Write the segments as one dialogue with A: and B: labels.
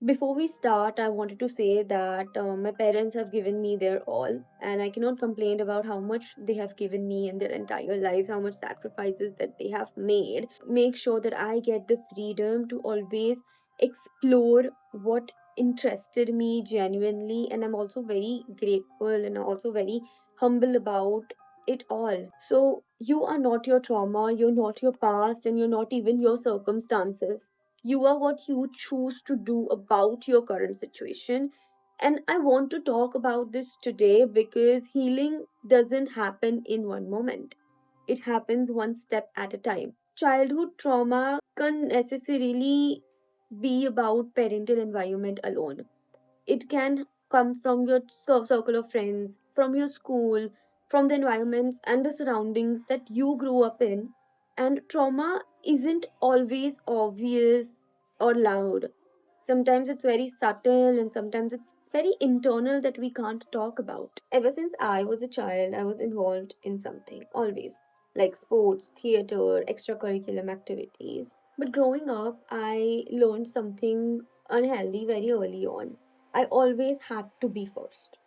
A: Before we start, I wanted to say that my parents have given me their all, and I cannot complain about how much they have given me in their entire lives, how much sacrifices that they have made. Make sure that I get the freedom to always explore what interested me genuinely, and I'm also very grateful and also very humble about it all. So, you are not your trauma, you're not your past, and you're not even your circumstances. You are what you choose to do about your current situation. And I want to talk about this today because healing doesn't happen in one moment, it happens one step at a time. Childhood trauma can't necessarily be about parental environment alone. It can come from your circle of friends, from your school, from the environments and the surroundings that you grew up in. And trauma isn't always obvious or loud. Sometimes it's very subtle and sometimes it's very internal that we can't talk about. Ever since I was a child, I was involved in something, always, like sports, theater, extracurricular activities. But growing up, I learned something unhealthy very early on. I always had to be first.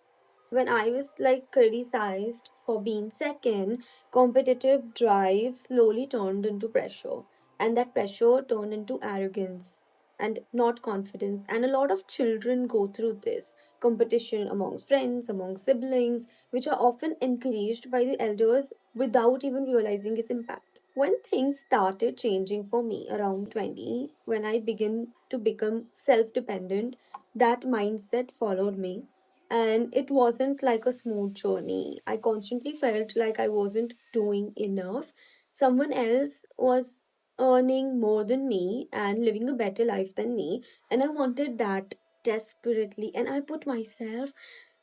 A: When I was like criticized for being second, competitive drive slowly turned into pressure, and that pressure turned into arrogance and not confidence. And a lot of children go through this competition amongst friends, among siblings, which are often encouraged by the elders without even realizing its impact. When things started changing for me around 20, when I began to become self dependent, that mindset followed me, and it wasn't like a smooth journey. I constantly felt like I wasn't doing enough. Someone else was earning more than me and living a better life than me, and I wanted that desperately. And I put myself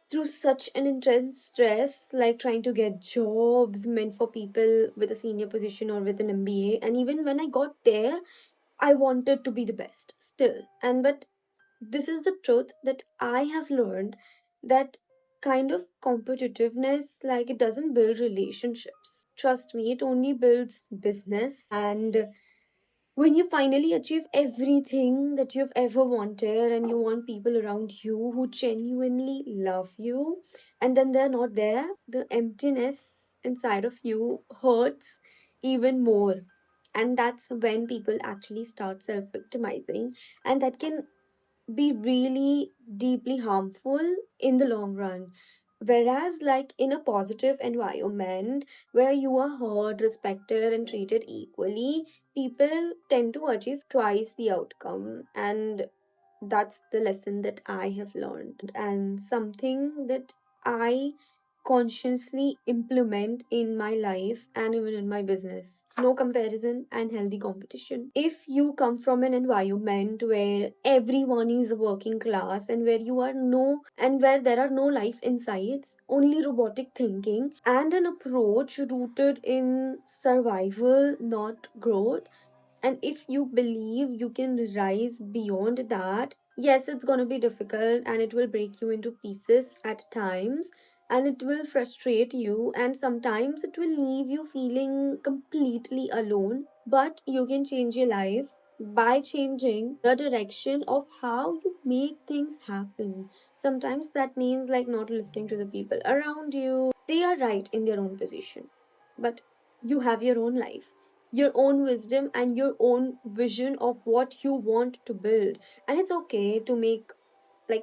A: through such an intense stress, like trying to get jobs meant for people with a senior position or with an MBA. And even when I got there, I wanted to be the best still. And but this is the truth that I have learned, that kind of competitiveness, like, it doesn't build relationships. Trust me, it only builds business. And when you finally achieve everything that you've ever wanted and you want people around you who genuinely love you, and then they're not there, the emptiness inside of you hurts even more. And that's when people actually start self victimizing, and that can be really deeply harmful in the long run. Whereas, like in a positive environment where you are heard, respected, and treated equally, people tend to achieve twice the outcome. And that's the lesson that I have learned, and something that I consciously implement in my life and even in my business. No comparison and healthy competition. If you come from an environment where everyone is working class and where you are no and where there are no life insights, only robotic thinking and an approach rooted in survival, not growth, and if you believe you can rise beyond that, yes, it's going to be difficult and it will break you into pieces at times, and it will frustrate you, and sometimes it will leave you feeling completely alone. But you can change your life by changing the direction of how you make things happen. Sometimes that means like not listening to the people around you. They are right in their own position, but you have your own life, your own wisdom, and your own vision of what you want to build. And it's okay to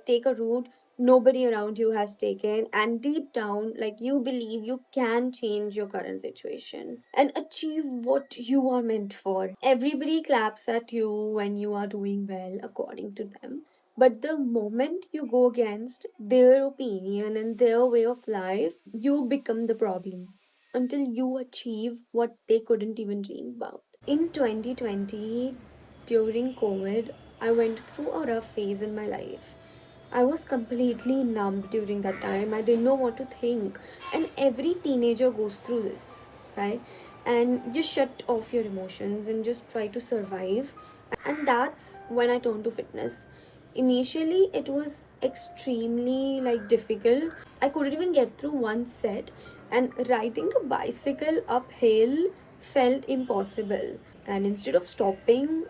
A: take a route nobody around you has taken, and deep down, like, you believe you can change your current situation and achieve what you are meant for. Everybody claps at you when you are doing well according to them, but the moment you go against their opinion and their way of life, you become the problem until you achieve what they couldn't even dream about. In 2020, during COVID, I went through a rough phase in my life. I was completely numb during that time. I didn't know what to think. And every teenager goes through this, right? And you shut off your emotions and just try to survive. And that's when I turned to fitness. Initially, it was extremely difficult. I couldn't even get through one set, and riding a bicycle uphill felt impossible. And instead of stopping,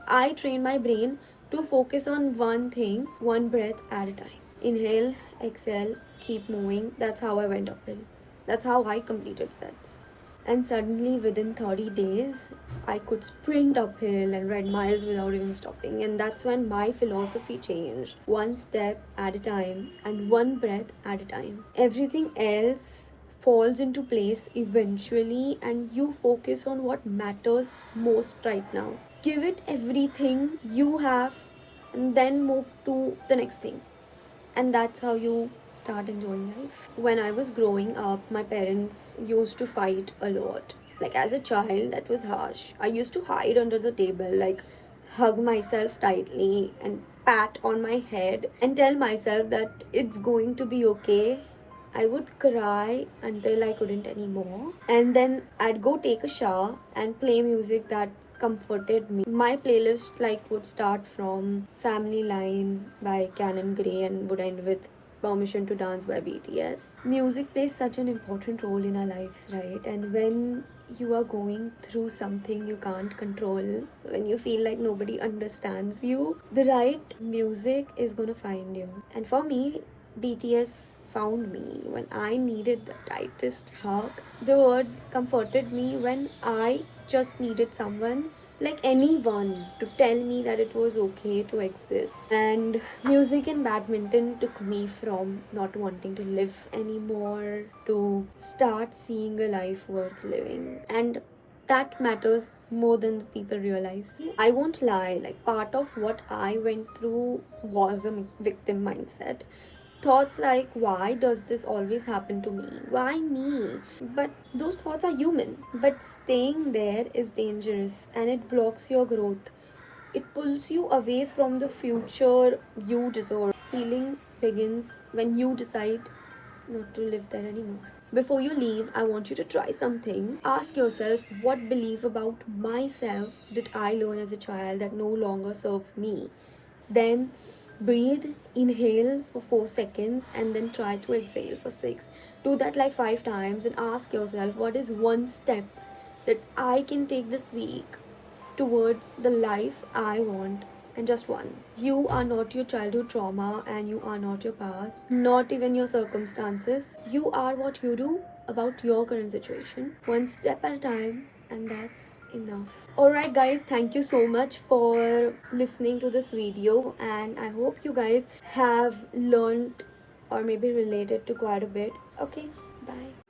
A: I trained my brain to focus on one thing, one breath at a time. Inhale, exhale, keep moving. That's how I went uphill. That's how I completed sets. And suddenly, within 30 days, I could sprint uphill and ride miles without even stopping. And that's when my philosophy changed, one step at a time and one breath at a time. Everything else falls into place eventually, and you focus on what matters most right now. Give it everything you have, and then move to the next thing. And that's how you start enjoying life. When I was growing up, my parents used to fight a lot. Like as a child, that was harsh. I used to hide under the table, like hug myself tightly and pat on my head and tell myself that it's going to be okay. I would cry until I couldn't anymore. And then I'd go take a shower and play music that comforted me. My playlist like would start from Family Line by Canon Gray and would end with Permission to Dance by BTS. Music plays such an important role in our lives, right? And when you are going through something you can't control, when you feel like nobody understands you, the right music is gonna find you. And for me, BTS found me when I needed the tightest hug. The words comforted me when I just needed someone, like anyone, to tell me that it was okay to exist. And music and badminton took me from not wanting to live anymore to start seeing a life worth living. And that matters more than the people realize. I won't lie, like part of what I went through was a victim mindset. Thoughts like, why does this always happen to me? Why me? But those thoughts are human. But staying there is dangerous and it blocks your growth. It pulls you away from the future you deserve. Healing begins when you decide not to live there anymore. Before you leave, I want you to try something. Ask yourself, what belief about myself did I learn as a child that no longer serves me? Then breathe, inhale for 4 seconds, and then try to exhale for 6. Do that like 5 times and ask yourself, what is one step that I can take this week towards the life I want, and just one. You are not your childhood trauma and you are not your past, not even your circumstances. You are what you do about your current situation, one step at a time, and that's enough. Alright, guys, thank you so much for listening to this video, and I hope you guys have learned or maybe related to quite a bit. Okay, bye.